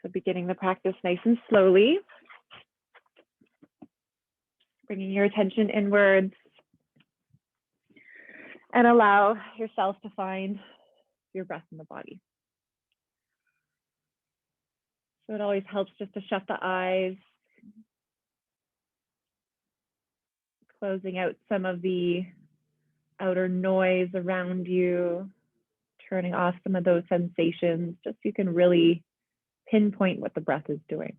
So beginning the practice nice and slowly, bringing your attention inwards, and allow yourself to find your breath in the body. So it always helps just to shut the eyes, closing out some of the outer noise around you, turning off some of those sensations, just so you can really pinpoint what the breath is doing.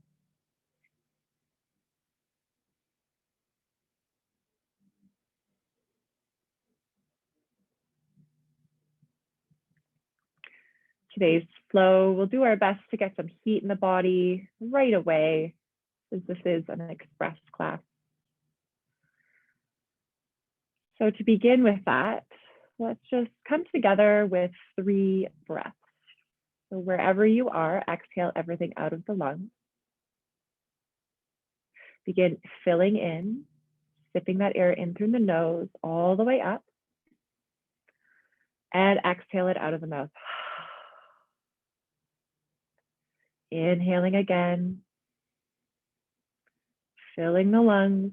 Today's flow, we'll do our best to get some heat in the body right away, since this is an express class. So to begin with that, let's just come together with 3 breaths. So wherever you are, exhale everything out of the lungs. Begin filling in, sipping that air in through the nose all the way up, and exhale it out of the mouth. Inhaling again, filling the lungs,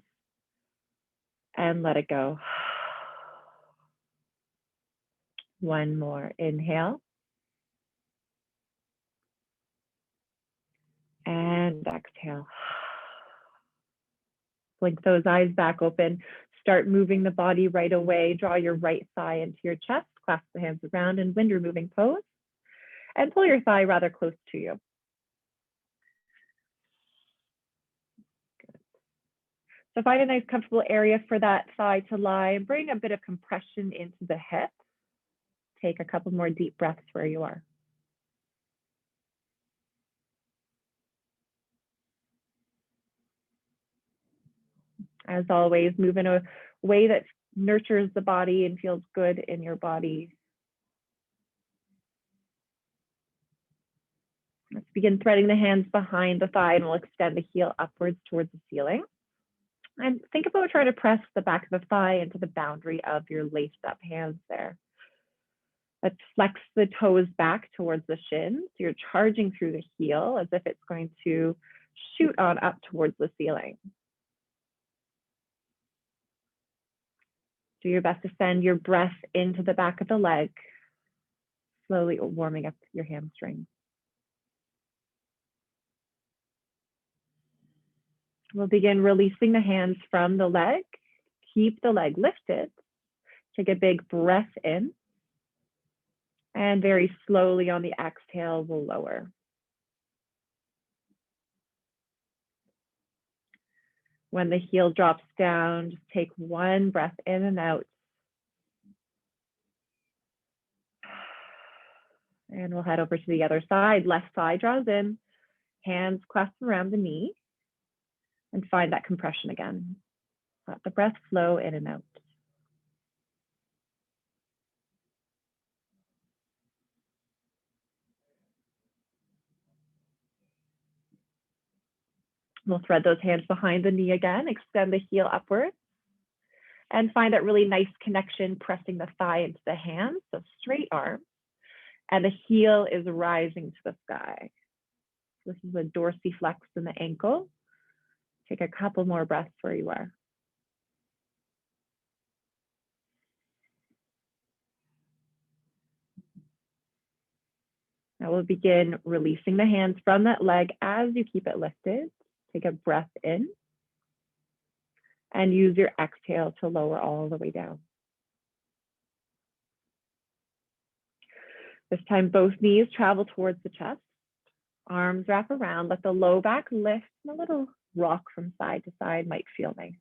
and let it go. One more, inhale. And exhale. Blink those eyes back open. Start moving the body right away. Draw your right thigh into your chest, clasp the hands around in wind removing pose, and pull your thigh rather close to you. Good. So find a nice comfortable area for that thigh to lie and bring a bit of compression into the hip. Take a couple more deep breaths where you are. As always, move in a way that nurtures the body and feels good in your body. Let's begin threading the hands behind the thigh, and we'll extend the heel upwards towards the ceiling. And think about trying to press the back of the thigh into the boundary of your laced up hands there. Let's flex the toes back towards the shins. So you're charging through the heel as if it's going to shoot on up towards the ceiling. Do your best to send your breath into the back of the leg, slowly warming up your hamstrings. We'll begin releasing the hands from the leg. Keep the leg lifted. Take a big breath in. And very slowly on the exhale, we'll lower. When the heel drops down, just take one breath in and out. And we'll head over to the other side. Left thigh draws in, hands clasped around the knee, and find that compression again. Let the breath flow in and out. We'll thread those hands behind the knee again, extend the heel upwards, and find that really nice connection, pressing the thigh into the hands, so straight arm, and the heel is rising to the sky. This is a dorsiflex in the ankle. Take a couple more breaths where you are. Now we'll begin releasing the hands from that leg as you keep it lifted. Take a breath in and use your exhale to lower all the way down. This time, both knees travel towards the chest, arms wrap around, let the low back lift, and a little rock from side to side might feel nice.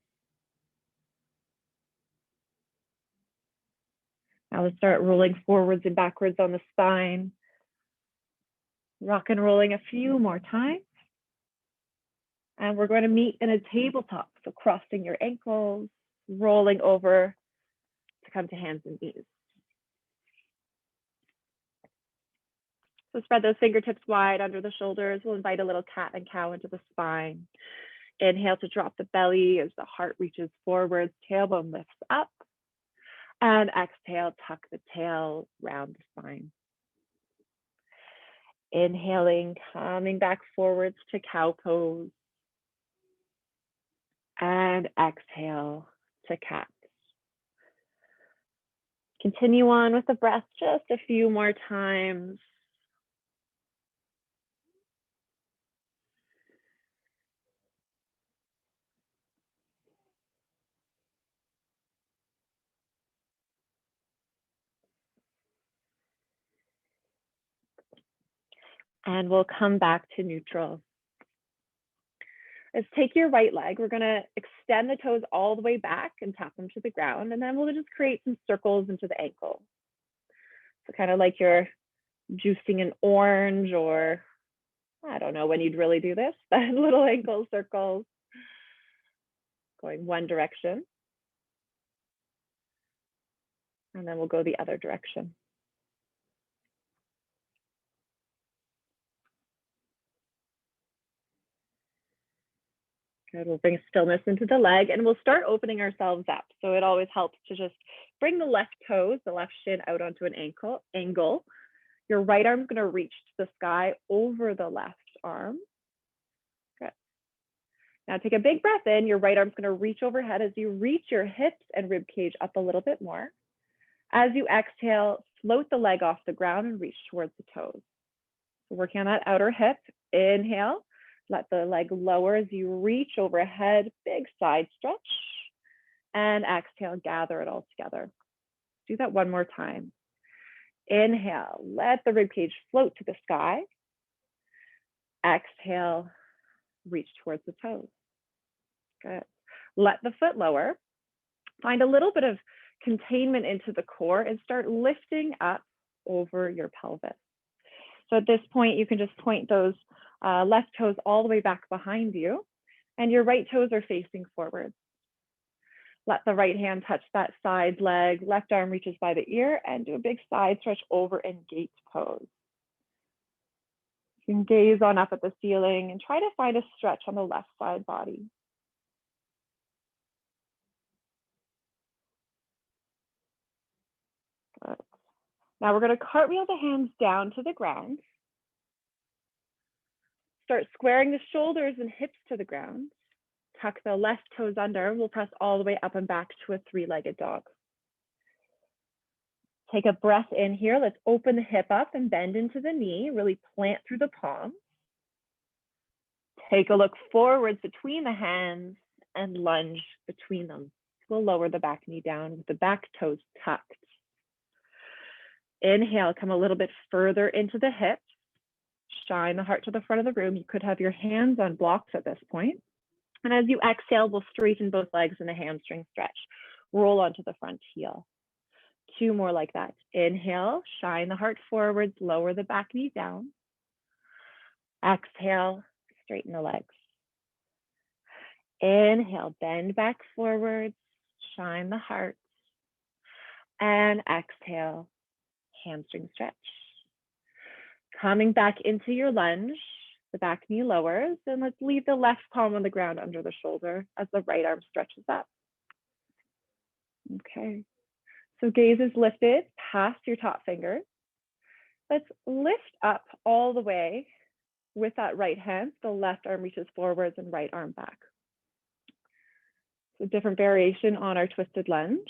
Now let's start rolling forwards and backwards on the spine. Rock and rolling a few more times. And we're going to meet in a tabletop. So crossing your ankles, rolling over to come to hands and knees. So spread those fingertips wide under the shoulders. We'll invite a little cat and cow into the spine. Inhale to drop the belly as the heart reaches forwards, tailbone lifts up. And exhale, tuck the tail round the spine. Inhaling, coming back forwards to cow pose. And exhale to cat. Continue on with the breath just a few more times. And we'll come back to neutral. Let's take your right leg. We're going to extend the toes all the way back and tap them to the ground. And then we'll just create some circles into the ankle. So kind of like you're juicing an orange, or I don't know when you'd really do this, but little ankle circles going one direction. And then we'll go the other direction. Good, we'll bring stillness into the leg and we'll start opening ourselves up. So it always helps to just bring the left toes, the left shin out onto an angle. Your right arm's gonna reach to the sky over the left arm. Good. Now take a big breath in. Your right arm's gonna reach overhead as you reach your hips and rib cage up a little bit more. As you exhale, float the leg off the ground and reach towards the toes. So working on that outer hip, inhale. Let the leg lower as you reach overhead, big side stretch. And exhale, gather it all together. Do that one more time. Inhale, let the ribcage float to the sky. Exhale, reach towards the toes. Good. Let the foot lower. Find a little bit of containment into the core and start lifting up over your pelvis. So at this point, you can just point those left toes all the way back behind you, and your right toes are facing forward. Let the right hand touch that side leg, left arm reaches by the ear, and do a big side stretch over in gate pose. You can gaze on up at the ceiling and try to find a stretch on the left side body. Good. Now we're going to cartwheel the hands down to the ground. Start squaring the shoulders and hips to the ground. Tuck the left toes under. We'll press all the way up and back to a three-legged dog. Take a breath in here. Let's open the hip up and bend into the knee. Really plant through the palms. Take a look forwards between the hands and lunge between them. We'll lower the back knee down with the back toes tucked. Inhale, come a little bit further into the hips. Shine the heart to the front of the room. You could have your hands on blocks at this point. And as you exhale, we'll straighten both legs in a hamstring stretch. Roll onto the front heel. Two more like that. Inhale, shine the heart forwards, lower the back knee down. Exhale, straighten the legs. Inhale, bend back forwards, shine the heart. And exhale, hamstring stretch. Coming back into your lunge, the back knee lowers, and let's leave the left palm on the ground under the shoulder as the right arm stretches up. Okay, so gaze is lifted past your top fingers. Let's lift up all the way with that right hand. The left arm reaches forwards and right arm back. So different variation on our twisted lunge.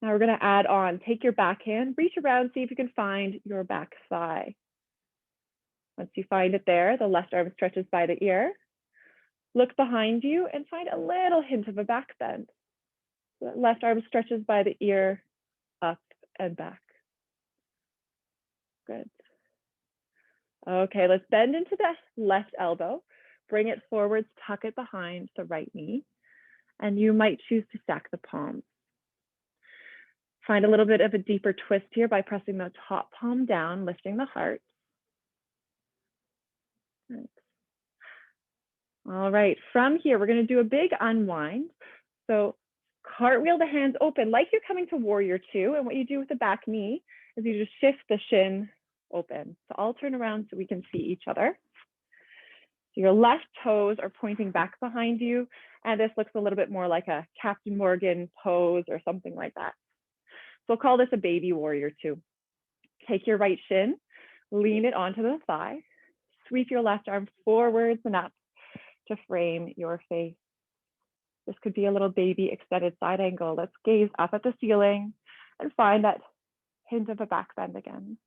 Now we're going to add on, take your back hand, reach around, see if you can find your back thigh. Once you find it there, the left arm stretches by the ear. Look behind you and find a little hint of a back bend. So the left arm stretches by the ear, up and back. Good. Okay, let's bend into the left elbow. Bring it forwards, tuck it behind the right knee. And you might choose to stack the palms. Find a little bit of a deeper twist here by pressing the top palm down, lifting the heart. Right. All right, from here, we're going to do a big unwind. So cartwheel the hands open like you're coming to warrior two. And what you do with the back knee is you just shift the shin open. So I'll turn around so we can see each other. So your left toes are pointing back behind you. And this looks a little bit more like a Captain Morgan pose or something like that. So we'll call this a baby warrior two. Take your right shin, Lean it onto the thigh. Sweep your left arm forwards and up to frame your face. This could be a little baby extended side angle. Let's gaze up at the ceiling and find that hint of a back bend again.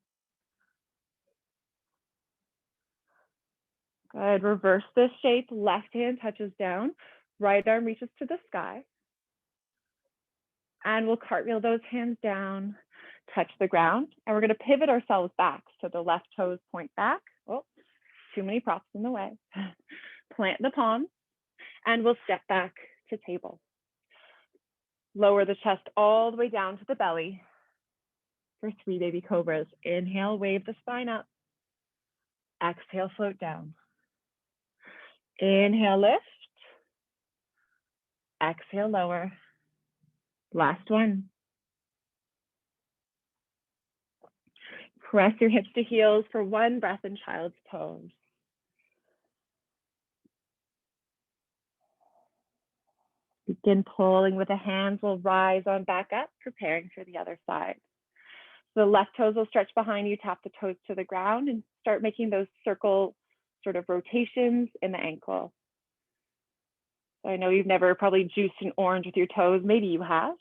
Good. Reverse this shape. Left hand touches down. Right arm reaches to the sky. And we'll cartwheel those hands down, touch the ground. And we're going to pivot ourselves back. So the left toes point back. Oh, too many props in the way. Plant the palms. And we'll step back to table. Lower the chest all the way down to the belly for 3 baby cobras. Inhale, wave the spine up. Exhale, float down. Inhale, lift. Exhale, lower. Last one. Press your hips to heels for 1 breath in child's pose. Begin pulling with the hands. We'll rise on back up, preparing for the other side. The left toes will stretch behind you, tap the toes to the ground, and start making those circle sort of rotations in the ankle. So I know you've never probably juiced an orange with your toes. Maybe you have.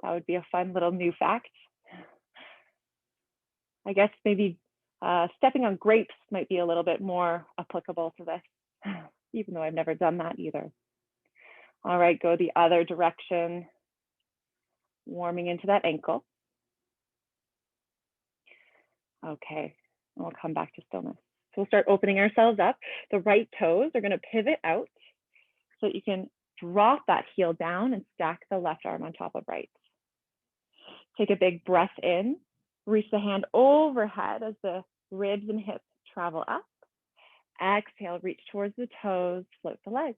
That would be a fun little new fact. I guess maybe stepping on grapes might be a little bit more applicable to this, even though I've never done that either. All right, go the other direction, warming into that ankle. Okay, and we'll come back to stillness. So we'll start opening ourselves up. The right toes are gonna pivot out so that you can drop that heel down and stack the left arm on top of right. Take a big breath in, reach the hand overhead as the ribs and hips travel up. Exhale, reach towards the toes, float the leg.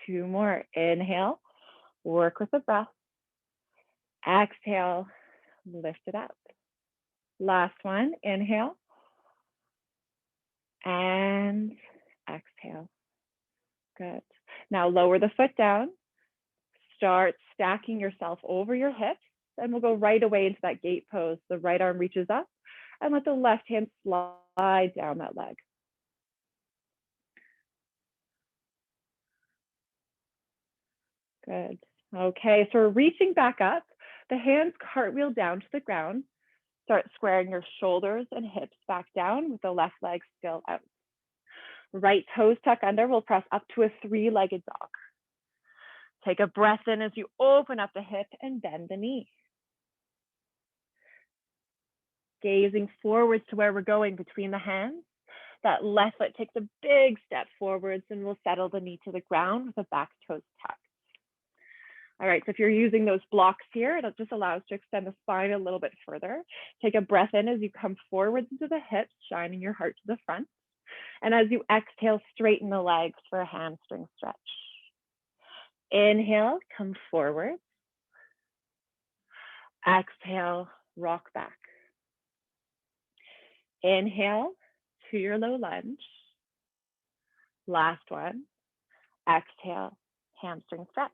2 more, inhale, work with the breath. Exhale, lift it up. Last one, inhale, and exhale. Good. Now lower the foot down, start stacking yourself over your hips, and we'll go right away into that gate pose. The right arm reaches up, and let the left hand slide down that leg. Good. Okay, so we're reaching back up. The hands cartwheel down to the ground. Start squaring your shoulders and hips back down with the left leg still out. Right toes tuck under. We'll press up to a 3-legged dog. Take a breath in as you open up the hip and bend the knee. Gazing forwards to where we're going between the hands. That left foot takes a big step forwards and we'll settle the knee to the ground with the back toes tucked. All right, so if you're using those blocks here, it just allows to extend the spine a little bit further. Take a breath in as you come forwards into the hips, shining your heart to the front. And as you exhale, straighten the legs for a hamstring stretch. Inhale, come forward. Exhale, rock back. Inhale to your low lunge. Last one. Exhale, hamstring stretch.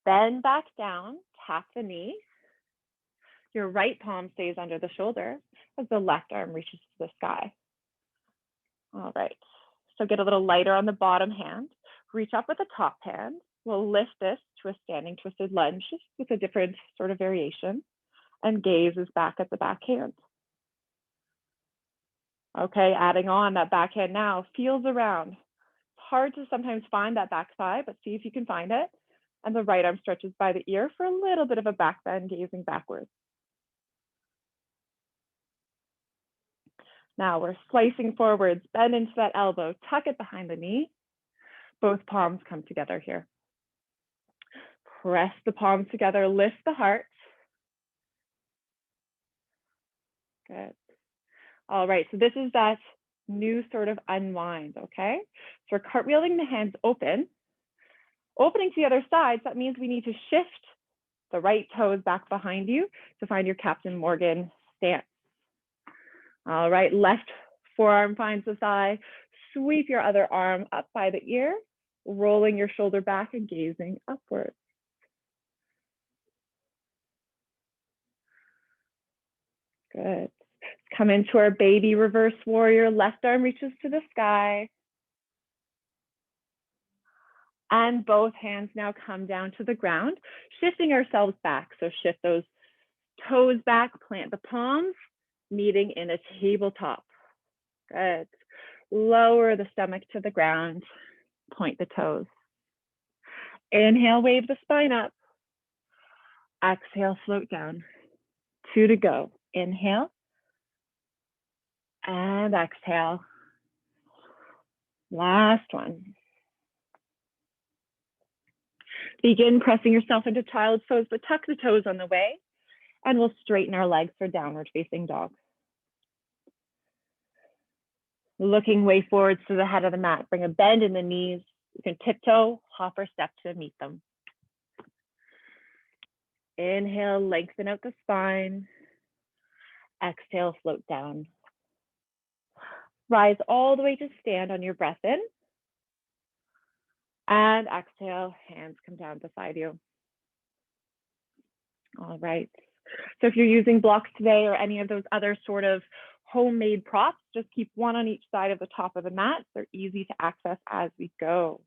Bend back down, tap the knee. Your right palm stays under the shoulder as the left arm reaches to the sky. All right, so get a little lighter on the bottom hand. Reach up with the top hand. We'll lift this to a standing twisted lunge with a different sort of variation, and gaze is back at the back hand. Okay, adding on that back hand now, feels around. It's hard to sometimes find that back thigh, but see if you can find it. And the right arm stretches by the ear for a little bit of a back bend, gazing backwards. Now we're slicing forwards, bend into that elbow, tuck it behind the knee. Both palms come together here. Press the palms together, lift the heart. Good. All right, so this is that new sort of unwind, okay? So we're cartwheeling the hands open. Opening to the other side, so that means we need to shift the right toes back behind you to find your Captain Morgan stance. All right, left forearm finds the thigh. Sweep your other arm up by the ear, rolling your shoulder back and gazing upwards. Good. Come into our baby reverse warrior. Left arm reaches to the sky. And both hands now come down to the ground, shifting ourselves back. So shift those toes back, plant the palms, meeting in a tabletop. Good. Lower the stomach to the ground, point the toes. Inhale, wave the spine up. Exhale, float down. 2 to go. Inhale and exhale. Last one. Begin pressing yourself into child's pose, but tuck the toes on the way, and we'll straighten our legs for downward facing dog. Looking way forwards to the head of the mat. Bring a bend in the knees. You can tiptoe, hop, or step to meet them. Inhale, lengthen out the spine. Exhale, float down. Rise all the way to stand on your breath in. And exhale, hands come down beside you. All right. So if you're using blocks today or any of those other sort of homemade props, just keep one on each side of the top of the mat. They're easy to access as we go.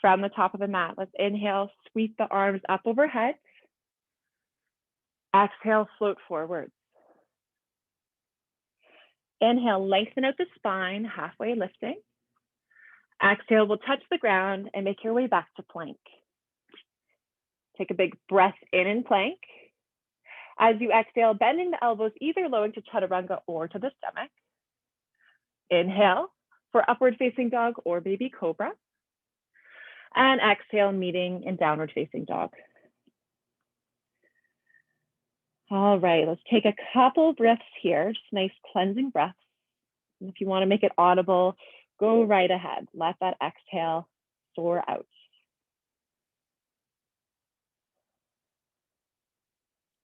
From the top of the mat, let's inhale, sweep the arms up overhead. Exhale, float forward. Inhale, lengthen out the spine, halfway lifting. Exhale, we'll touch the ground and make your way back to plank. Take a big breath in plank. As you exhale, bending the elbows either low into chaturanga or to the stomach. Inhale for upward facing dog or baby cobra. And exhale, meeting in downward facing dog. All right, let's take a couple breaths here, just nice cleansing breaths. And if you want to make it audible, go right ahead. Let that exhale soar out.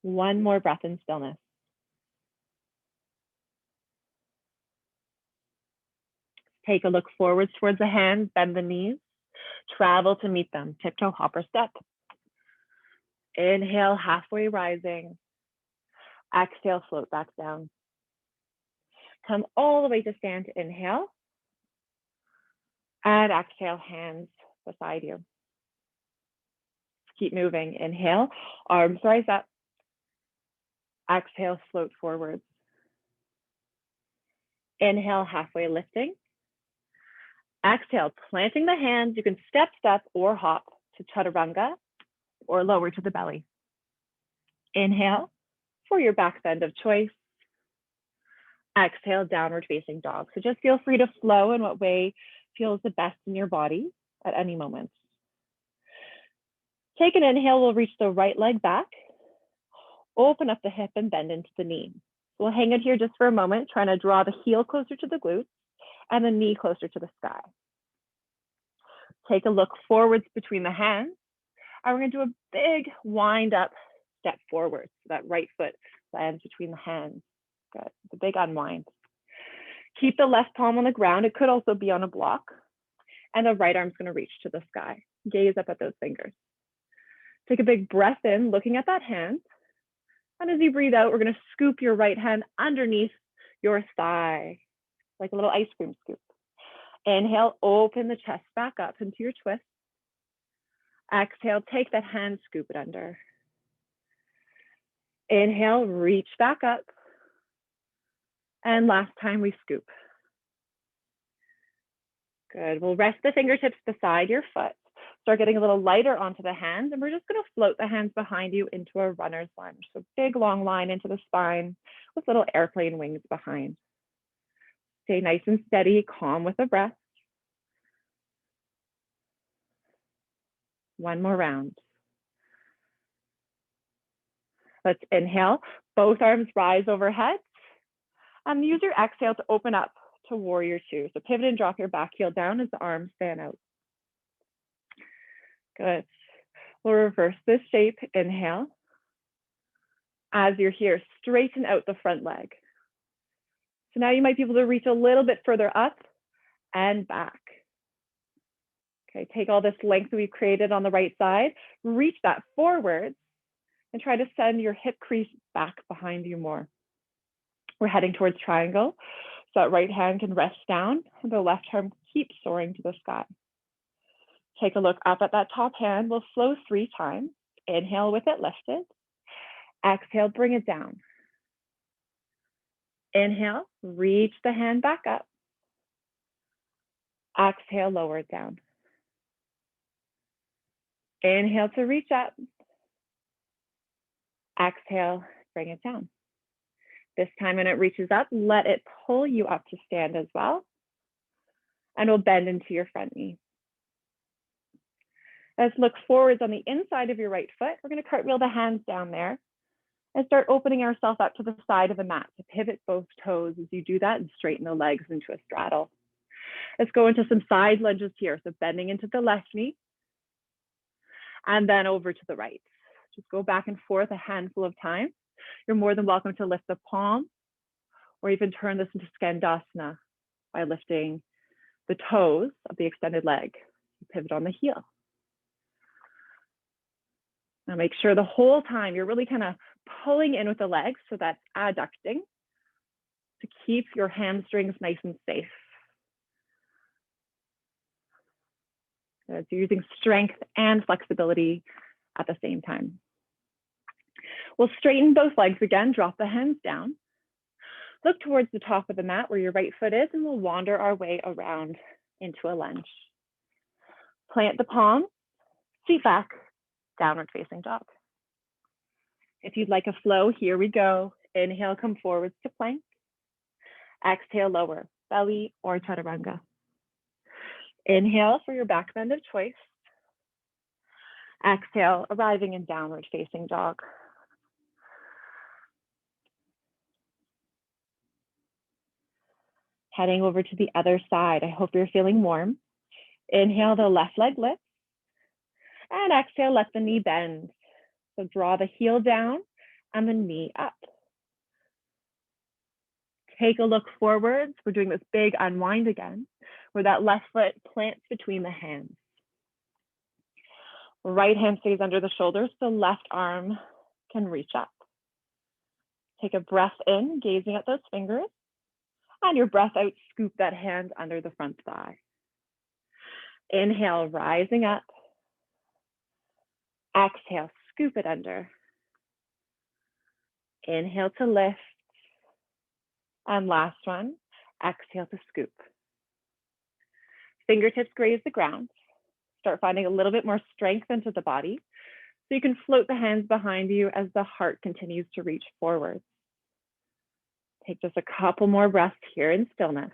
One more breath in stillness. Take a look forwards towards the hands, bend the knees, travel to meet them, tiptoe, hop, or step. Inhale, halfway rising. Exhale, float back down. Come all the way to stand, inhale. And exhale, hands beside you. Keep moving. Inhale, arms rise up. Exhale, float forwards. Inhale, halfway lifting. Exhale, planting the hands. You can step, step, or hop to chaturanga or lower to the belly. Inhale for your back bend of choice. Exhale, downward facing dog. So just feel free to flow in what way feels the best in your body at any moment. Take an inhale, we'll reach the right leg back. Open up the hip and bend into the knee. We'll hang it here just for a moment, trying to draw the heel closer to the glutes and the knee closer to the sky. Take a look forwards between the hands. And we're going to do a big wind up step forward. So that right foot lands between the hands. Good. The big unwind. Keep the left palm on the ground. It could also be on a block. And the right arm's going to reach to the sky. Gaze up at those fingers. Take a big breath in, looking at that hand. And as you breathe out, we're going to scoop your right hand underneath your thigh, like a little ice cream scoop. Inhale, open the chest back up into your twist. Exhale, take that hand, scoop it under. Inhale, reach back up. And last time we scoop. Good. We'll rest the fingertips beside your foot. Start getting a little lighter onto the hands, and we're just going to float the hands behind you into a runner's lunge. So big long line into the spine with little airplane wings behind. Stay nice and steady, calm with a breath. One more round. Let's inhale, both arms rise overhead. And use your exhale to open up to warrior two. So pivot and drop your back heel down as the arms fan out. Good. We'll reverse this shape. Inhale. As you're here, straighten out the front leg. So now you might be able to reach a little bit further up and back. Okay, take all this length we've created on the right side, reach that forward, and try to send your hip crease back behind you more. We're heading towards triangle. So that right hand can rest down and the left arm keeps soaring to the sky. Take a look up at that top hand. We'll flow 3 times. Inhale with it lifted. Exhale, bring it down. Inhale, reach the hand back up. Exhale, lower it down. Inhale to reach up. Exhale, bring it down. This time when it reaches up, let it pull you up to stand as well. And we'll bend into your front knee. Let's look forwards on the inside of your right foot. We're going to cartwheel the hands down there and start opening ourselves up to the side of the mat to pivot both toes as you do that and straighten the legs into a straddle. Let's go into some side lunges here. So bending into the left knee and then over to the right. Just go back and forth a handful of times. You're more than welcome to lift the palm or even turn this into Skandasana by lifting the toes of the extended leg. Pivot on the heel. Now make sure the whole time you're really kind of pulling in with the legs, so that's adducting, to keep your hamstrings nice and safe. So you're using strength and flexibility at the same time. We'll straighten both legs again, drop the hands down. Look towards the top of the mat where your right foot is, and we'll wander our way around into a lunge. Plant the palm, seat back, downward facing dog. If you'd like a flow, here we go. Inhale, come forwards to plank. Exhale, lower, belly or chaturanga. Inhale for your back bend of choice. Exhale, arriving in downward facing dog. Heading over to the other side. I hope you're feeling warm. Inhale, the left leg lifts. And exhale, let the knee bend. So draw the heel down and the knee up. Take a look forwards. We're doing this big unwind again, where that left foot plants between the hands. Right hand stays under the shoulders, the left arm can reach up. Take a breath in, gazing at those fingers, and your breath out, scoop that hand under the front thigh. Inhale, rising up. Exhale, scoop it under. Inhale to lift. And last one, exhale to scoop. Fingertips graze the ground. Start finding a little bit more strength into the body. So you can float the hands behind you as the heart continues to reach forward. Take just a couple more breaths here in stillness.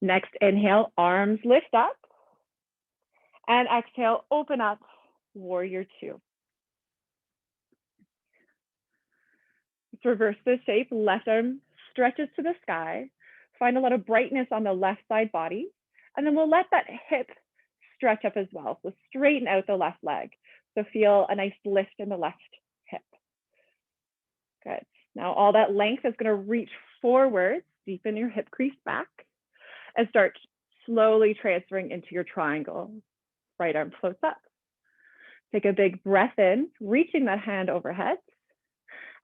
Next, inhale, arms lift up. And exhale, open up, warrior two. Let's reverse the shape. Left arm stretches to the sky. Find a lot of brightness on the left side body. And then we'll let that hip stretch up as well. So straighten out the left leg. So feel a nice lift in the left hip. Good. Now all that length is going to reach forward, deepen your hip crease back, and start slowly transferring into your triangle. Right arm floats up. Take a big breath in, reaching that hand overhead.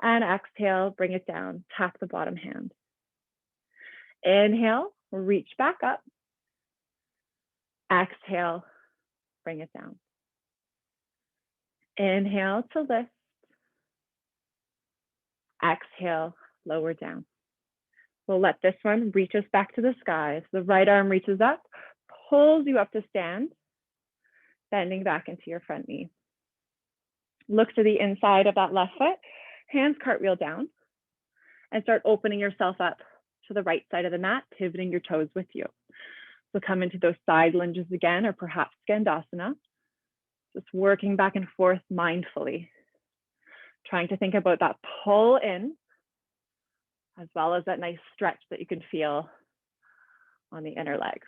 And exhale, bring it down, tap the bottom hand. Inhale, reach back up. Exhale, bring it down. Inhale to lift. Exhale, lower down. We'll let this one reach us back to the sky. So the right arm reaches up, pulls you up to stand, bending back into your front knee. Look to the inside of that left foot, hands cartwheel down, and start opening yourself up to the right side of the mat, pivoting your toes with you. So come into those side lunges again, or perhaps Skandasana, just working back and forth mindfully, trying to think about that pull in, as well as that nice stretch that you can feel on the inner legs.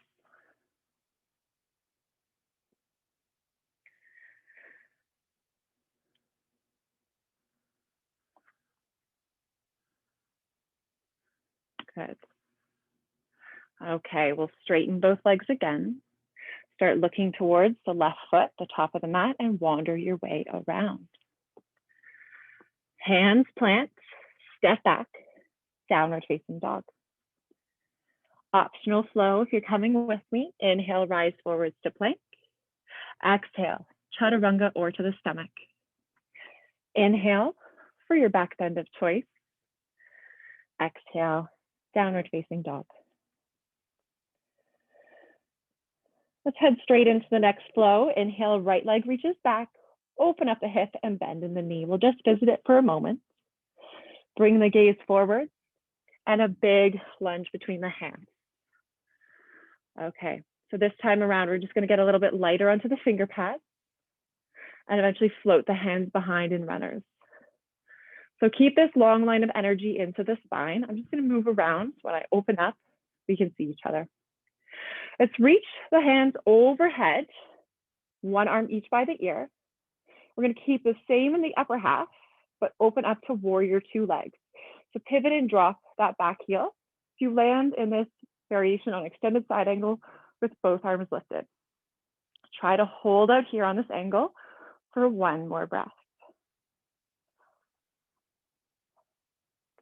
Good. Okay, we'll straighten both legs again. Start looking towards the left foot, the top of the mat, and wander your way around. Hands plant, step back, downward facing dog. Optional flow if you're coming with me. Inhale, rise forwards to plank. Exhale, chaturanga or to the stomach. Inhale for your back bend of choice. Exhale, downward facing dog. Let's head straight into the next flow. Inhale, right leg reaches back, open up the hip and bend in the knee. We'll just visit it for a moment. Bring the gaze forward and a big lunge between the hands. Okay, so this time around, we're just gonna get a little bit lighter onto the finger pads and eventually float the hands behind in runners. So keep this long line of energy into the spine. I'm just gonna move around. So when I open up, we can see each other. Let's reach the hands overhead, one arm each by the ear. We're gonna keep the same in the upper half, but open up to warrior two legs. So pivot and drop that back heel. If you land in this variation on extended side angle with both arms lifted. Try to hold out here on this angle for one more breath.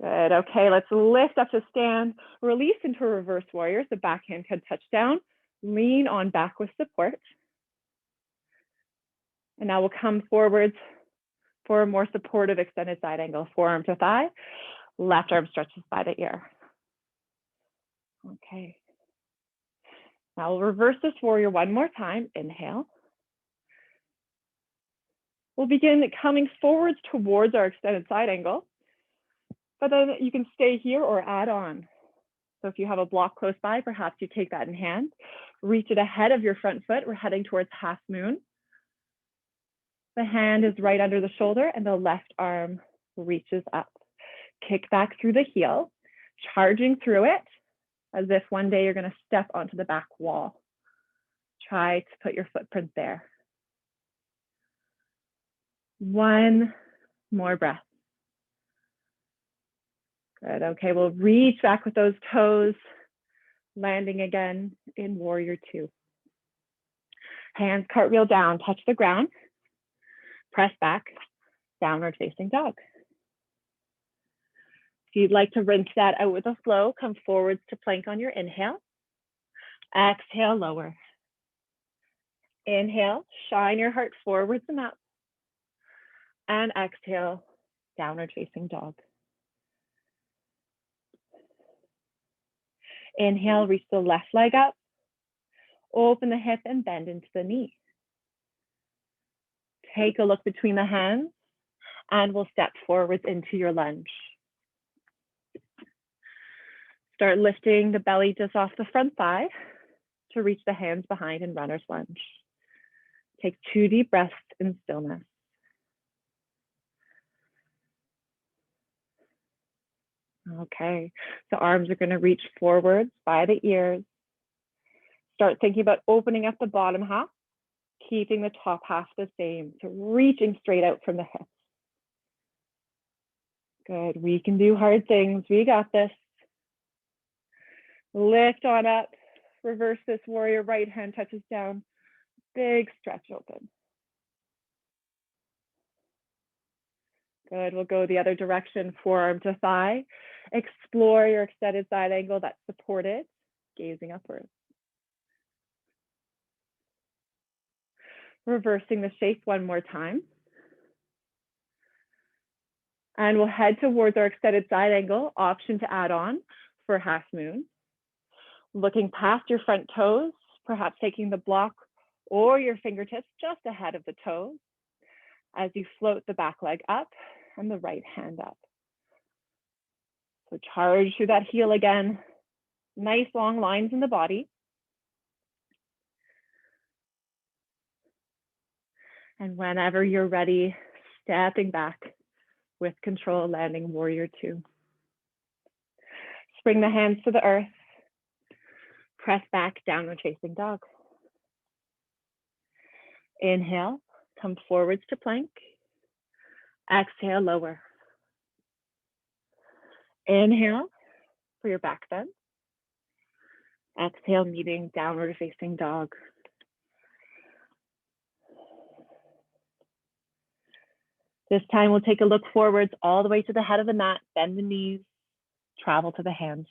Good, okay, let's lift up to stand, release into a reverse warrior, so backhand can touch down, lean on back with support. And now we'll come forwards for a more supportive extended side angle, forearm to thigh, left arm stretches by the ear. Okay. Now we'll reverse this warrior one more time. Inhale. We'll begin coming forwards towards our extended side angle, but then you can stay here or add on. So if you have a block close by, perhaps you take that in hand, reach it ahead of your front foot. We're heading towards half moon. The hand is right under the shoulder and the left arm reaches up. Kick back through the heel, charging through it as if one day you're going to step onto the back wall. Try to put your footprint there. One more breath. Good, okay, we'll reach back with those toes, landing again in warrior two. Hands cartwheel down, touch the ground, press back, downward facing dog. If you'd like to rinse that out with a flow, come forwards to plank on your inhale. Exhale, lower. Inhale, shine your heart forwards and up. And exhale, downward facing dog. Inhale, reach the left leg up. Open the hip and bend into the knee. Take a look between the hands and we'll step forwards into your lunge. Start lifting the belly just off the front thigh to reach the hands behind in runner's lunge. Take 2 deep breaths in stillness. Okay, so arms are going to reach forwards by the ears. Start thinking about opening up the bottom half, keeping the top half the same, so reaching straight out from the hips. Good, we can do hard things, we got this. Lift on up, reverse this warrior, right hand touches down, big stretch open. Good, we'll go the other direction, forearm to thigh. Explore your extended side angle that's supported, gazing upwards. Reversing the shape one more time. And we'll head towards our extended side angle, option to add on for half moon. Looking past your front toes, perhaps taking the block or your fingertips just ahead of the toes as you float the back leg up and the right hand up. So charge through that heel again. Nice long lines in the body. And whenever you're ready, stepping back with control, landing warrior two. Bring the hands to the earth. Press back, downward facing dog. Inhale, come forwards to plank. Exhale, lower. Inhale for your back bend. Exhale, meeting downward facing dog. This time we'll take a look forwards all the way to the head of the mat, bend the knees, travel to the hands.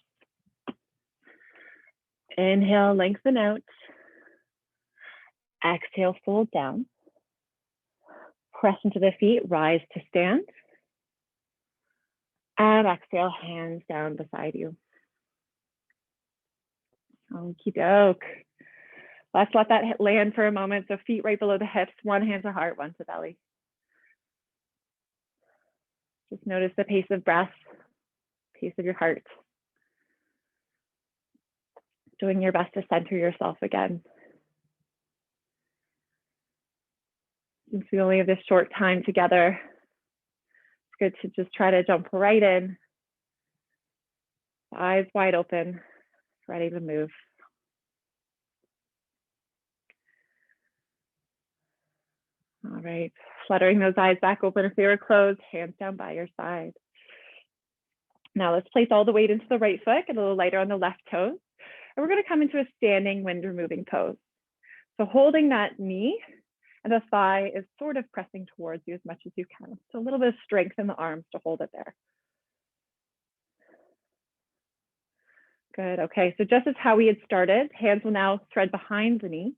Inhale, lengthen out. Exhale, fold down. Press into the feet, rise to stand. And exhale, hands down beside you. Okie doke. Let's let that land for a moment. So feet right below the hips, one hand to heart, one to belly. Just notice the pace of breath, pace of your heart. Doing your best to center yourself again. Since we only have this short time together, it's good to just try to jump right in. Eyes wide open, ready to move. All right, fluttering those eyes back open if they were closed, hands down by your side. Now let's place all the weight into the right foot, get a little lighter on the left toes. And we're gonna come into a standing wind removing pose. So holding that knee and the thigh is sort of pressing towards you as much as you can. So a little bit of strength in the arms to hold it there. Good, okay, so just as how we had started, hands will now thread behind the knee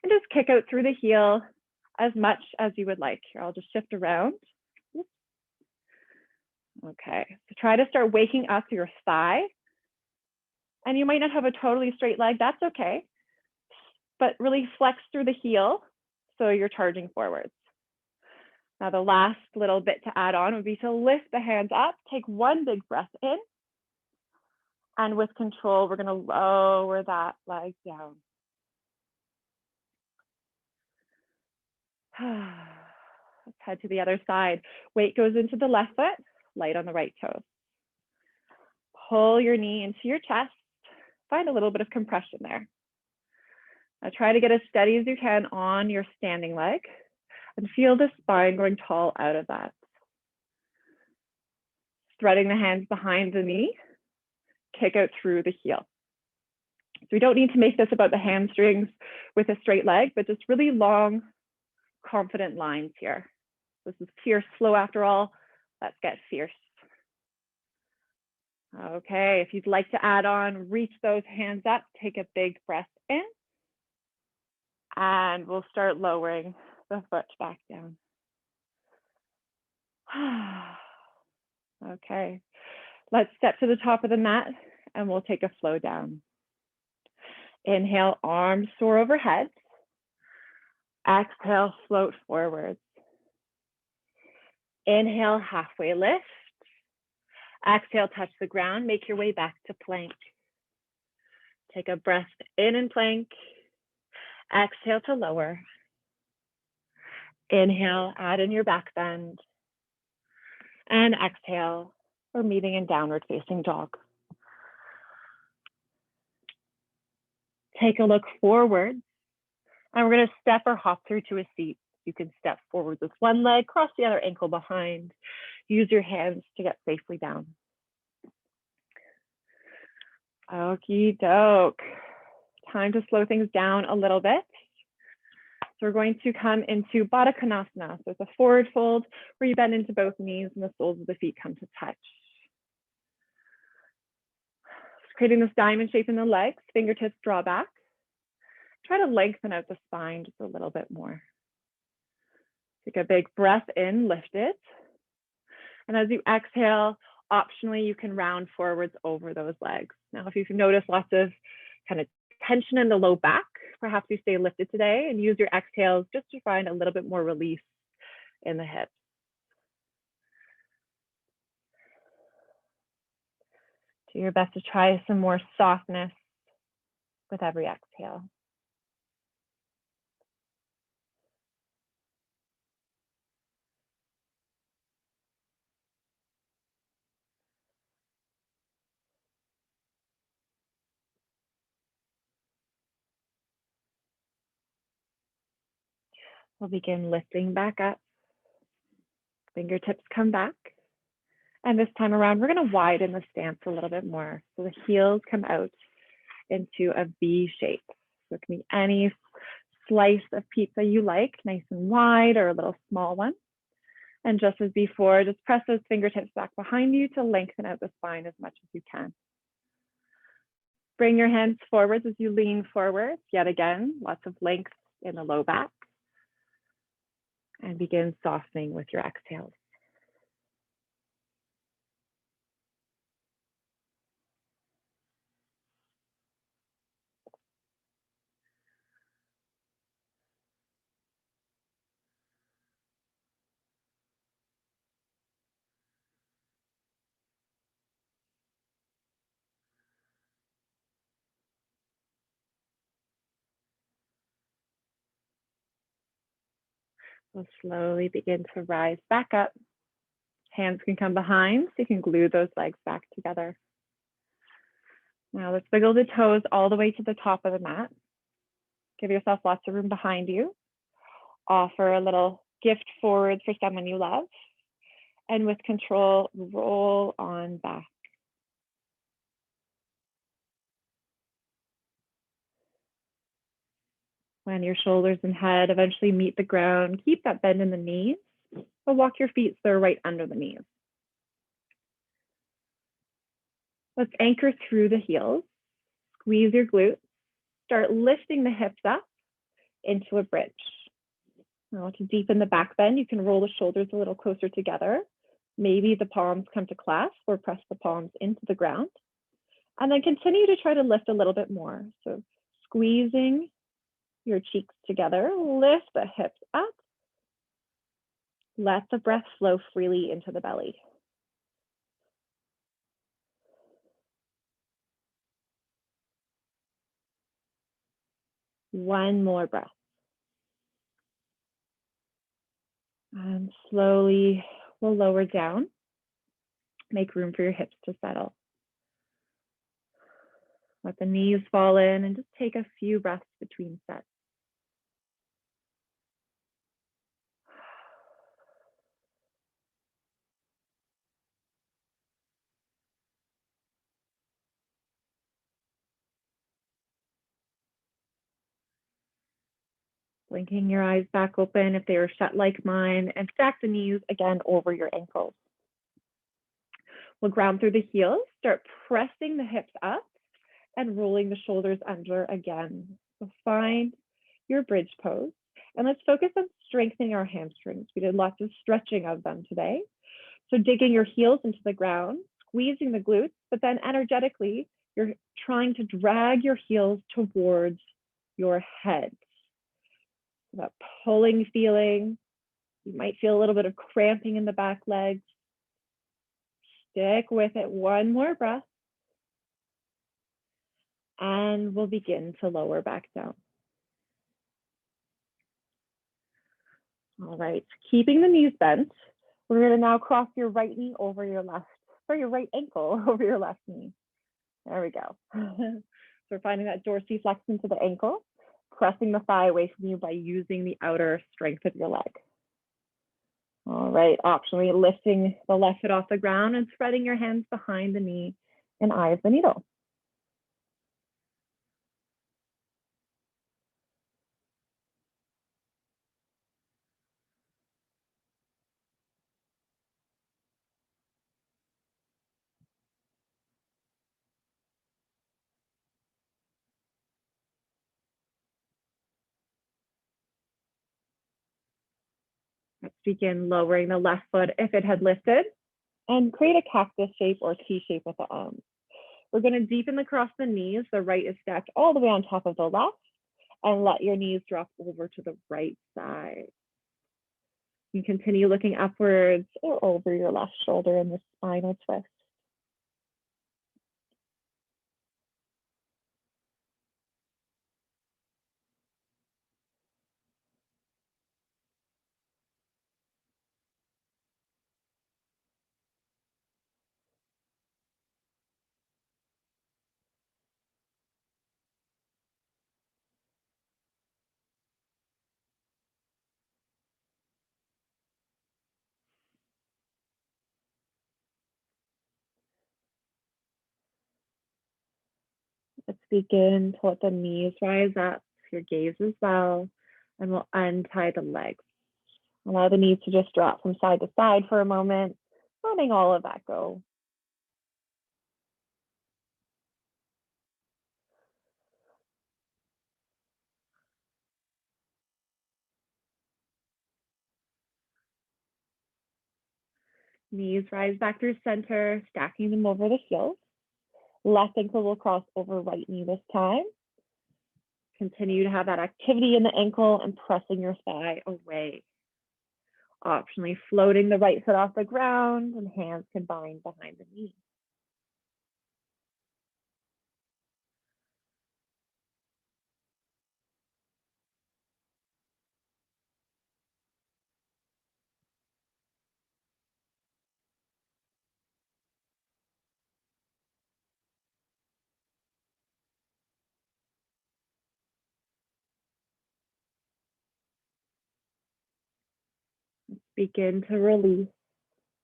and just kick out through the heel as much as you would like. Here, I'll just shift around. Okay, so try to start waking up your thigh. And you might not have a totally straight leg, that's okay. But really flex through the heel so you're charging forwards. Now the last little bit to add on would be to lift the hands up, take one big breath in. And with control, we're gonna lower that leg down. Let's head to the other side. Weight goes into the left foot, light on the right toe. Pull your knee into your chest. Find a little bit of compression there. Now try to get as steady as you can on your standing leg and feel the spine going tall out of that. Threading the hands behind the knee, kick out through the heel. So we don't need to make this about the hamstrings with a straight leg, but just really long, confident lines here. This is fierce flow after all. Let's get fierce. Okay, if you'd like to add on, reach those hands up, take a big breath in. And we'll start lowering the foot back down. Okay, let's step to the top of the mat and we'll take a flow down. Inhale, arms soar overhead. Exhale, float forwards. Inhale, halfway lift. Exhale, touch the ground, make your way back to plank. Take a breath in and plank. Exhale to lower. Inhale, add in your back bend. And exhale, we're meeting in downward facing dog. Take a look forward. And we're gonna step or hop through to a seat. You can step forward with one leg, cross the other ankle behind. Use your hands to get safely down. Okie doke. Time to slow things down a little bit. So we're going to come into Baddha Konasana. So it's a forward fold where you bend into both knees and the soles of the feet come to touch. Creating this diamond shape in the legs, fingertips draw back. Try to lengthen out the spine just a little bit more. Take a big breath in, lift it. And as you exhale, optionally, you can round forwards over those legs. Now, if you've noticed lots of kind of tension in the low back, perhaps you stay lifted today and use your exhales just to find a little bit more release in the hips. Do your best to try some more softness with every exhale. We'll begin lifting back up. Fingertips come back. And this time around, we're going to widen the stance a little bit more. So the heels come out into a V shape. So it can be any slice of pizza you like, nice and wide or a little small one. And just as before, just press those fingertips back behind you to lengthen out the spine as much as you can. Bring your hands forwards as you lean forward. Yet again, lots of length in the low back. And begin softening with your exhales. We'll slowly begin to rise back up. Hands can come behind, so you can glue those legs back together. Now let's wiggle the toes all the way to the top of the mat. Give yourself lots of room behind you. Offer a little gift forward for someone you love. And with control, roll on back. When your shoulders and head eventually meet the ground, keep that bend in the knees, but walk your feet so they're right under the knees. Let's anchor through the heels. Squeeze your glutes. Start lifting the hips up into a bridge. Now to deepen the back bend, you can roll the shoulders a little closer together. Maybe the palms come to clasp or press the palms into the ground. And then continue to try to lift a little bit more. So squeezing your cheeks together, lift the hips up. Let the breath flow freely into the belly. One more breath. And slowly we'll lower down. Make room for your hips to settle. Let the knees fall in and just take a few breaths between sets. Blinking your eyes back open if they are shut like mine, and stack the knees again over your ankles. We'll ground through the heels, start pressing the hips up and rolling the shoulders under again. So find your bridge pose, and let's focus on strengthening our hamstrings. We did lots of stretching of them today. So digging your heels into the ground, squeezing the glutes, but then energetically, you're trying to drag your heels towards your head. That pulling feeling. You might feel a little bit of cramping in the back legs. Stick with it. One more breath. And we'll begin to lower back down. All right, keeping the knees bent, we're going to now cross your right knee over your left, or your right ankle over your left knee. There we go. So we're finding that dorsiflex into the ankle, pressing the thigh away from you by using the outer strength of your leg. All right, optionally lifting the left foot off the ground and spreading your hands behind the knee and eye of the needle. Let's begin lowering the left foot if it had lifted and create a cactus shape or T shape with the arms. We're going to deepen across the knees. The right is stacked all the way on top of the left, and let your knees drop over to the right side. You can continue looking upwards or over your left shoulder in the spinal twist. Let's begin to let the knees rise up, your gaze as well, and we'll untie the legs. Allow the knees to just drop from side to side for a moment, letting all of that go. Knees rise back through center, stacking them over the heels. Left ankle will cross over right knee this time. Continue to have that activity in the ankle and pressing your thigh away. Optionally floating the right foot off the ground and hands combined behind the knee. Begin to release.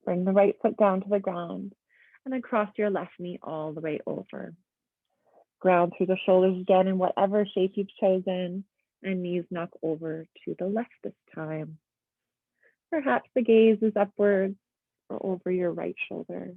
Bring the right foot down to the ground and then cross your left knee all the way over. Ground through the shoulders again in whatever shape you've chosen, and knees knock over to the left this time. Perhaps the gaze is upwards or over your right shoulder.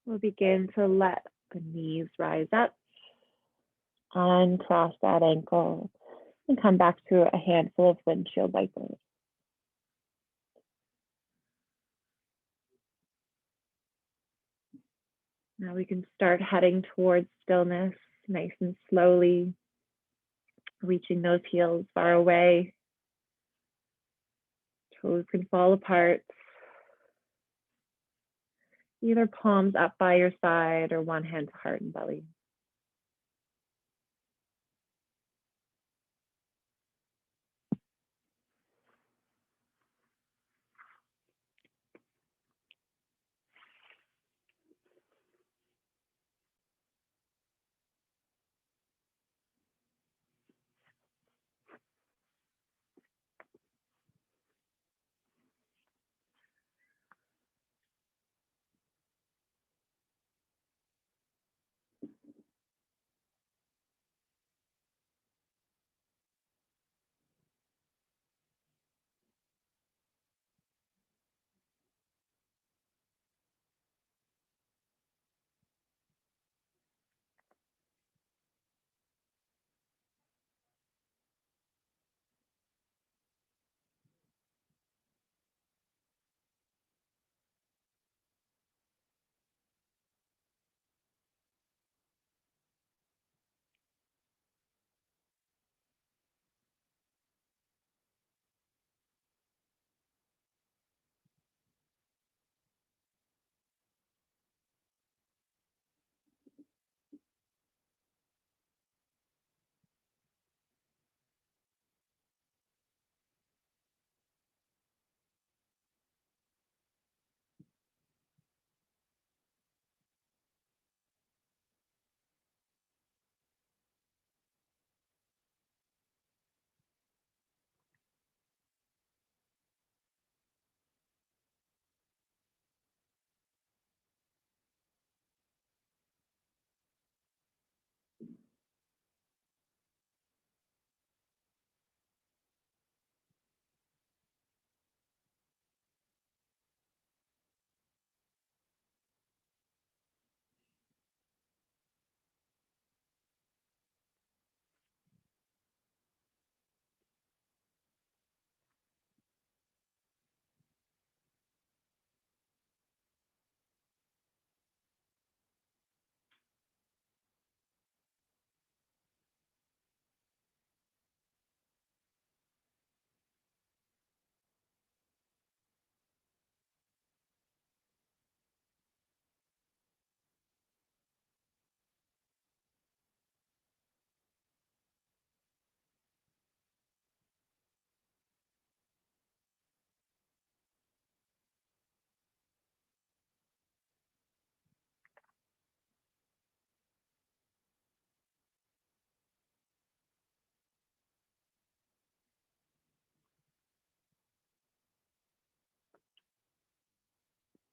We'll begin to let the knees rise up, uncross that ankle, and come back to a handful of windshield wipers. Now we can start heading towards stillness, nice and slowly, reaching those heels far away. Toes can fall apart. Either palms up by your side or one hand to heart and belly.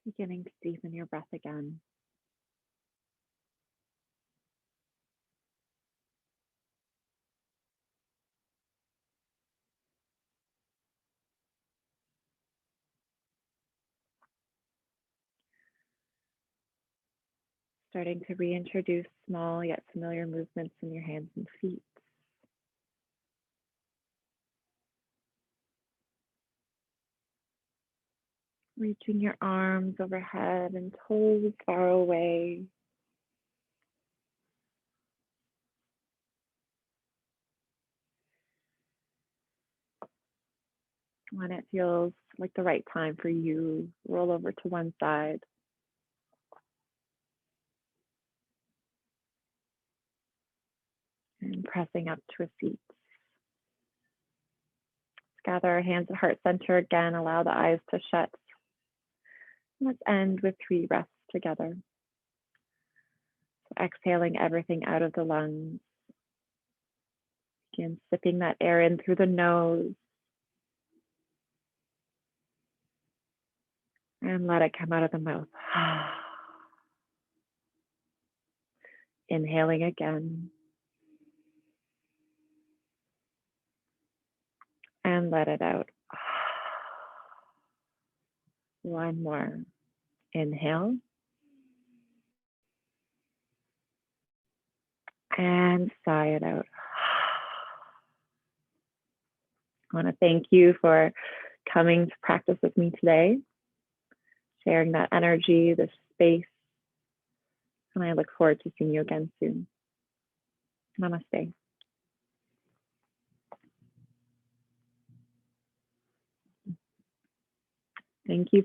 Beginning to deepen your breath again. Starting to reintroduce small yet familiar movements in your hands and feet. Reaching your arms overhead and toes far away. When it feels like the right time for you, roll over to one side. And pressing up to a seat. Gather our hands at heart center again. Allow the eyes to shut. Let's end with 3 breaths together. So exhaling everything out of the lungs. Begin sipping that air in through the nose. And let it come out of the mouth. Inhaling again. And let it out. One more. Inhale. And sigh it out. I want to thank you for coming to practice with me today, sharing that energy, this space, and I look forward to seeing you again soon. Namaste. Thank you.